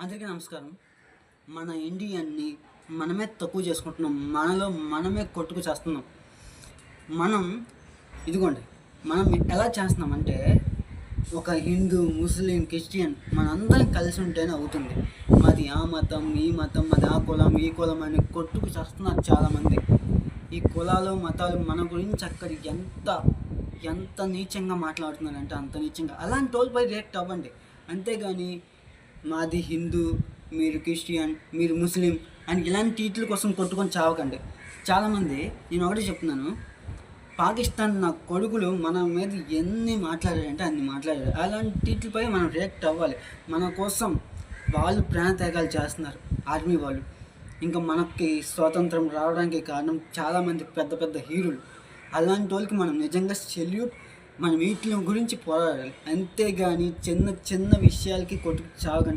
అందరికీ నమస్కారం. మన ఇండియన్ని మనమే తక్కువ చేసుకుంటున్నాం. మనలో మనమే కొట్టుకు చేస్తున్నాం. మనం ఇదిగోండి, మనం ఎలా చేస్తున్నామంటే ఒక హిందూ, ముస్లిం, క్రిస్టియన్ మనందరం కలిసి ఉంటేనే అవుతుంది. మాది ఆ మతం, ఈ మతం, మాది ఆ కులం, ఈ కులం అని కొట్టుకు చేస్తున్నారు చాలామంది. ఈ కులాలు మతాలు మన గురించి అక్కడ ఎంత ఎంత నీచంగా మాట్లాడుతున్నారంటే అంత నీచంగా. అలాంటి వాళ్ళపై రియాక్ట్ అవ్వండి. అంతేగాని మాది హిందూ, మీరు క్రిస్టియన్, మీరు ముస్లిం అని ఇలాంటి టీట్ల కోసం కొట్టుకొని చావకండి. చాలామంది, నేను ఒకటి చెప్తున్నాను, పాకిస్తాన్ నా కొడుకులు మన మీద ఎన్ని మాట్లాడారంటే అన్ని మాట్లాడారు. అలాంటి టీట్లపై మనం రియాక్ట్ అవ్వాలి. మన కోసం వాళ్ళు ప్రాణత్యాగాలు చేస్తున్నారు, ఆర్మీ వాళ్ళు. ఇంకా మనకి స్వాతంత్రం రావడానికి కారణం చాలామంది పెద్ద పెద్ద హీరోలు. అలాంటి వాళ్ళకి మనం నిజంగా సెల్యూట్. మనం వీటి గురించి పోరాడాలి. అంతేగాని చిన్న చిన్న విషయాలకి కొట్టుకు చావకండి.